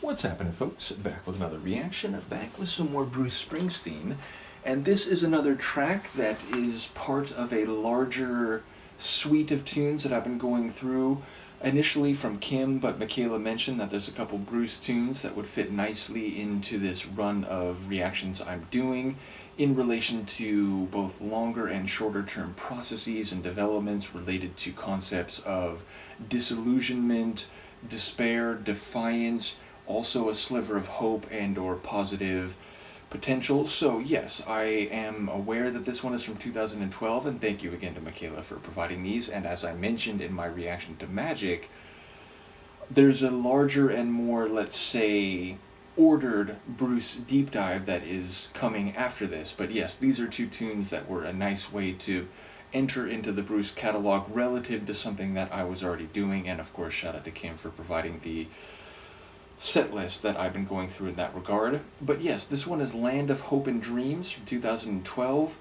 What's happening, folks? Back with another reaction, back with some more Bruce Springsteen, and this is another track that is part of a larger suite of tunes that I've been going through, initially from Kim, but Michaela mentioned that there's a couple Bruce tunes that would fit nicely into this run of reactions I'm doing in relation to both longer and shorter term processes and developments related to concepts of disillusionment, despair, defiance, also a sliver of hope and or positive potential. So yes, I am aware that this one is from 2012, and thank you again to Michaela for providing these. And as I mentioned in my reaction to Magic, there's a larger and more, let's say, ordered Bruce deep dive that is coming after this. But yes, these are two tunes that were a nice way to enter into the Bruce catalog relative to something that I was already doing. And of course, shout out to Kim for providing the set list that I've been going through in that regard. But yes, this one is Land of Hope and Dreams from 2012.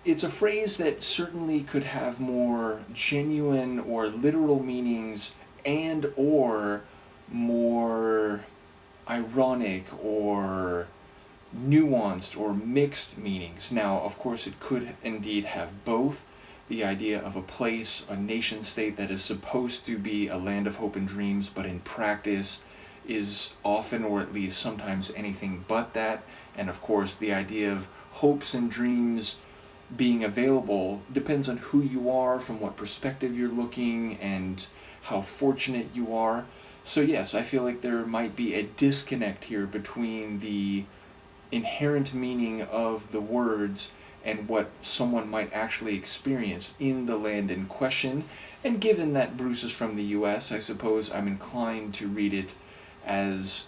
It's a phrase that certainly could have more genuine or literal meanings and or more ironic or nuanced or mixed meanings. Now, of course, it could indeed have both. The idea of a place, a nation state that is supposed to be a land of hope and dreams, but in practice is often, or at least sometimes, anything but that. And of course, the idea of hopes and dreams being available depends on who you are, from what perspective you're looking, and how fortunate you are. So yes, I feel like there might be a disconnect here between the inherent meaning of the words and what someone might actually experience in the land in question. And given that Bruce is from the US, I suppose I'm inclined to read it as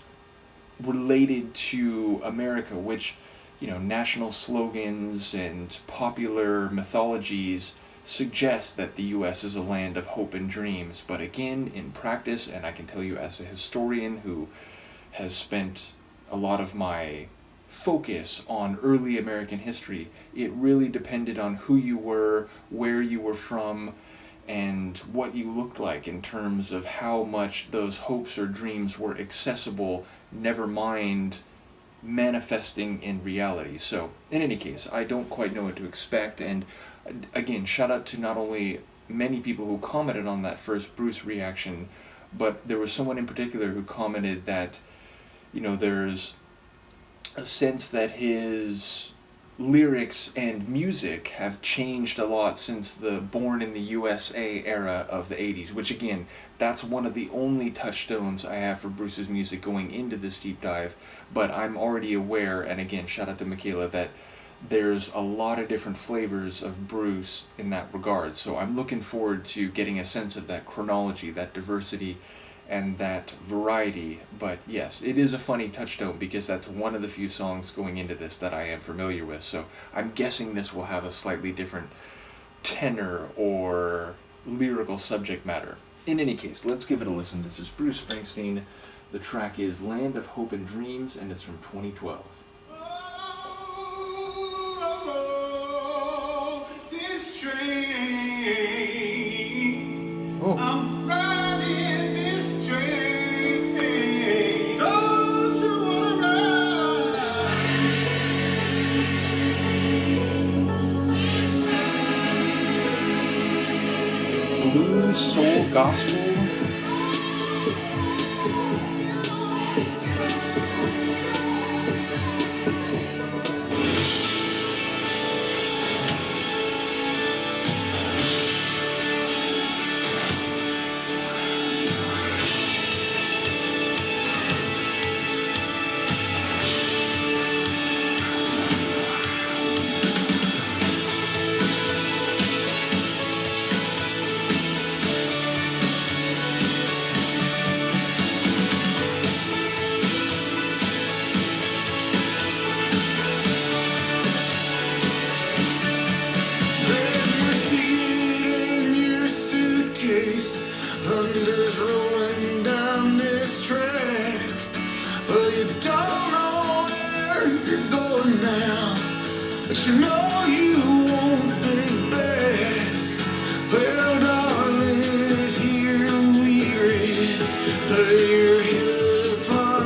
related to America, which, national slogans and popular mythologies suggest that the US is a land of hope and dreams. But again, in practice, and I can tell you as a historian who has spent a lot of my focus on early American history, it really depended on who you were, where you were from, and what you looked like in terms of how much those hopes or dreams were accessible, never mind manifesting in reality. So, in any case, I don't quite know what to expect, and again, shout out to not only many people who commented on that first Bruce reaction, but there was someone in particular who commented that, there's a sense that his lyrics and music have changed a lot since the Born in the USA era of the 80s, which again, that's one of the only touchstones I have for Bruce's music going into this deep dive. But I'm already aware, and again, shout out to Michaela, that there's a lot of different flavors of Bruce in that regard. So I'm looking forward to getting a sense of that chronology, that diversity, and that variety. But yes, it is a funny touchstone because that's one of the few songs going into this that I am familiar with. So I'm guessing this will have a slightly different tenor or lyrical subject matter. In any case, let's give it a listen. This is Bruce Springsteen. The track is Land of Hope and Dreams, and it's from 2012. Oh, this train. Oh. I'm riding this train. Don't you wanna ride? Blues, soul, gospel. Thunder's rolling down this track, but you don't know where you're going now, but you know you won't be back. Well, darling, if you're weary, lay your head upon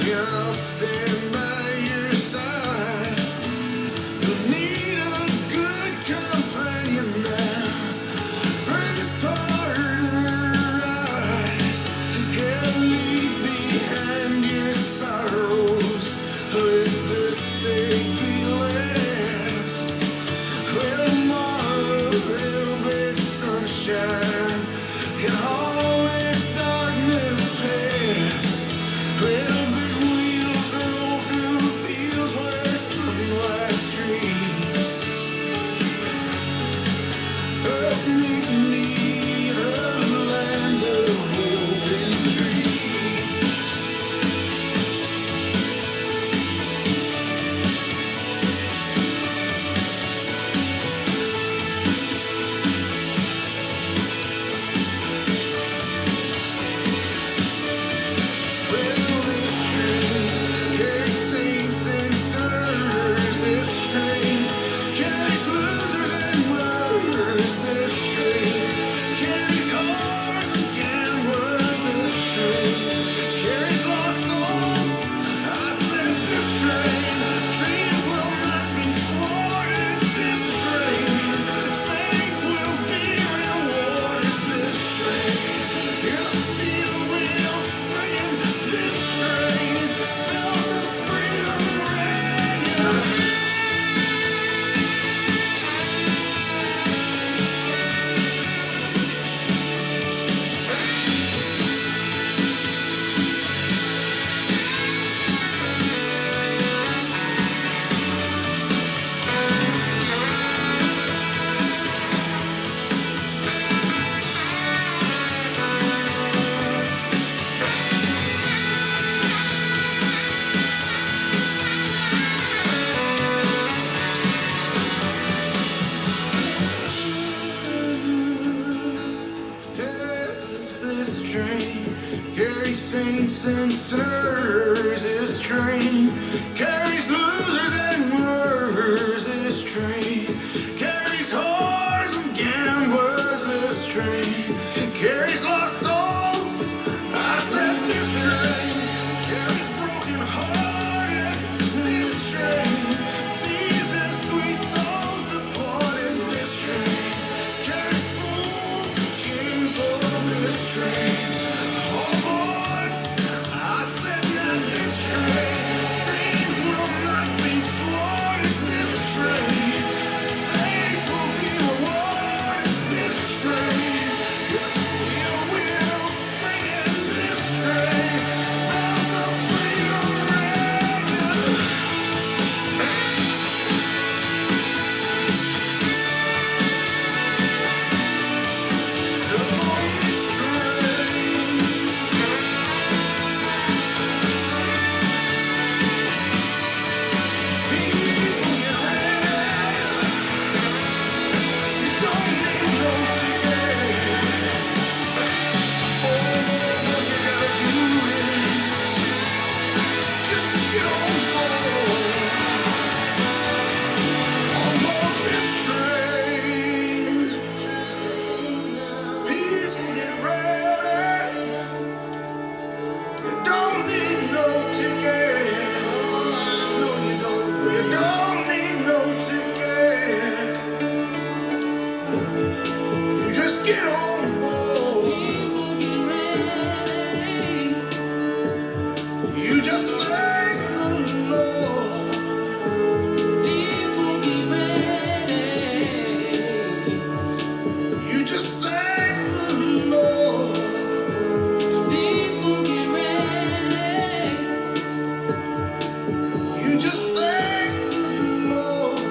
and I'll stand by your side. You need a good companion now for this part of the ride. And leave behind your sorrows. Let this day be last. Well, tomorrow there'll be sunshine and all this darkness past. Well, big wheels roll through fields where sunlight streams. Meet me in a land of hope and dreams. Well, this train carries saints and sinners. This train carries losers and winners. This train carries whores and gamblers. This train carries lost souls. I said this train, dreams will not be thwarted. This train, faith will be rewarded. This train, your steel wheels swinging. This train, bells of freedom ringing. Yes, this train carries saints and sinners. This train carries losers and winners. This train carries whores and gamblers. This train carries lost souls. I said this train carries broken hearted. This train thieves and sweet souls departed. This train carries fools and kings on this train. All aboard! I said now this train, dreams will not be thwarted. This train, faith will be rewarded. This train, your steel wheels singing. This train, bells of freedom ringing. On this train, people get ready. You don't need no ticket. All you gotta do is just get on board this train. People get ready. You don't need no ticket. No, you don't. You don't need no ticket. You just get on board. You just thank the Lord. You just thank the Lord. You just thank the Lord.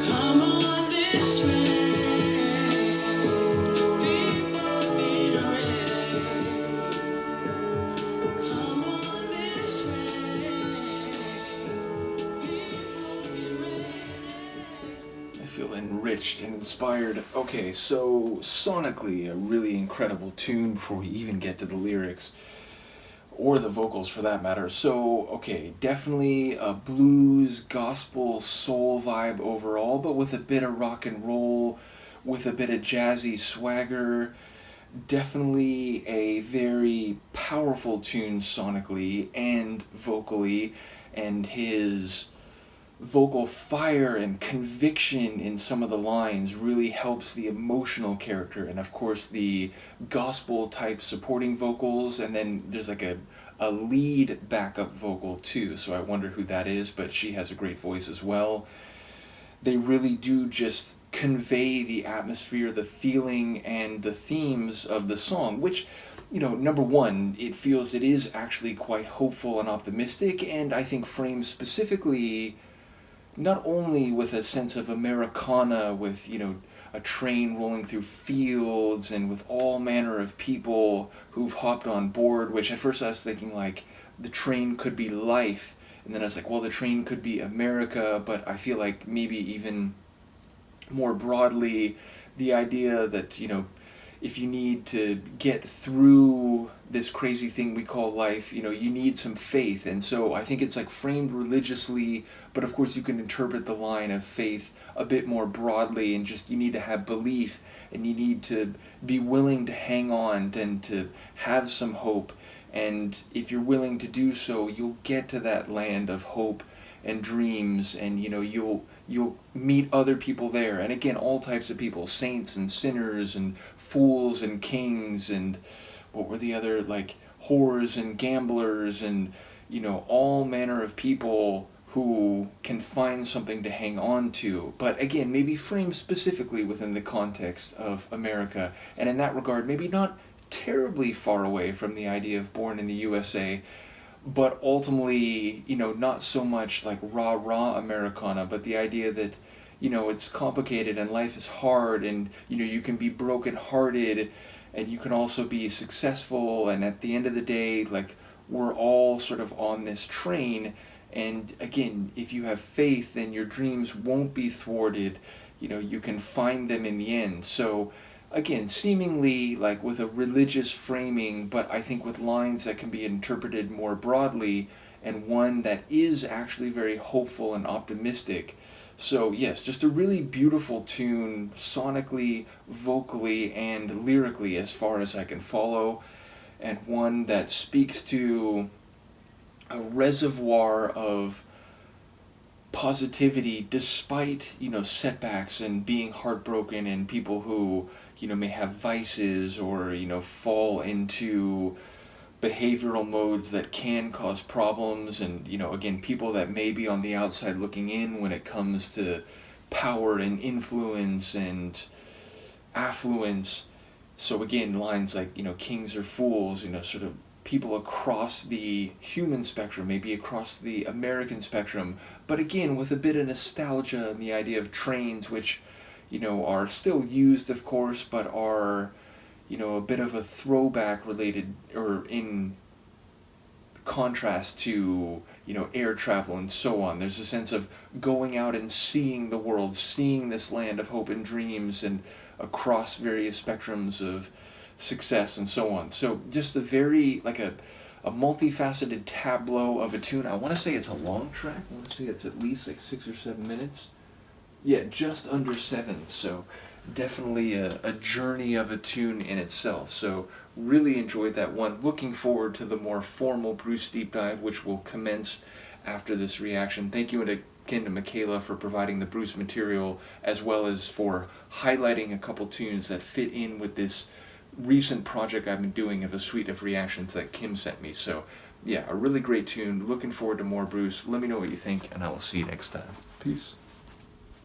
Come on this train, people get ready. Come on this train, people get ready. I feel enriched and inspired. Okay, so sonically, a really incredible tune before we even get to the lyrics. Or the vocals for that matter. So, okay, definitely a blues, gospel, soul vibe overall, but with a bit of rock and roll, with a bit of jazzy swagger. definitely a very powerful tune sonically and vocally, and his vocal fire and conviction in some of the lines really helps the emotional character. And of course the gospel type supporting vocals, and then there's like a lead backup vocal too, so I wonder who that is, but she has a great voice as well. They really do just convey the atmosphere, the feeling, and the themes of the song, which, number one, it feels it is actually quite hopeful and optimistic, and I think framed specifically not only with a sense of Americana, with, a train rolling through fields and with all manner of people who've hopped on board, which at first I was thinking like the train could be life, and then I was like, well, the train could be America, but I feel like maybe even more broadly the idea that, if you need to get through this crazy thing we call life, you need some faith. And so I think it's like framed religiously, but of course you can interpret the line of faith a bit more broadly, and just you need to have belief, and you need to be willing to hang on and to have some hope. And if you're willing to do so, you'll get to that land of hope and dreams, and you'll meet other people there, and again, all types of people, saints and sinners and fools and kings, and what were the other, like whores and gamblers, and all manner of people who can find something to hang on to, but again, maybe framed specifically within the context of America, and in that regard maybe not terribly far away from the idea of Born in the USA, but ultimately, not so much like rah-rah Americana, but the idea that, it's complicated and life is hard, and, you can be broken-hearted, and you can also be successful, and at the end of the day, like, we're all sort of on this train, and again, if you have faith, then your dreams won't be thwarted, you can find them in the end. So, again, seemingly like with a religious framing, but I think with lines that can be interpreted more broadly, and one that is actually very hopeful and optimistic. So yes, just a really beautiful tune, sonically, vocally, and lyrically as far as I can follow, and one that speaks to a reservoir of positivity despite, setbacks and being heartbroken, and people who may have vices, or fall into behavioral modes that can cause problems, and again, people that may be on the outside looking in when it comes to power and influence and affluence. So again, lines like kings or fools, sort of people across the human spectrum, maybe across the American spectrum, but again with a bit of nostalgia and the idea of trains, which are still used, of course, but are, a bit of a throwback related, or in contrast to, air travel and so on. There's a sense of going out and seeing the world, seeing this land of hope and dreams, and across various spectrums of success and so on. So just a very, like a multifaceted tableau of a tune. I want to say it's a long track. I want to say it's at least like 6 or 7 minutes. Yeah, just under 7, so definitely a journey of a tune in itself. So really enjoyed that one. Looking forward to the more formal Bruce deep dive, which will commence after this reaction. Thank you again to Michaela for providing the Bruce material, as well as for highlighting a couple tunes that fit in with this recent project I've been doing of a suite of reactions that Kim sent me. So yeah, a really great tune. Looking forward to more Bruce. Let me know what you think, and I will see you next time. Peace.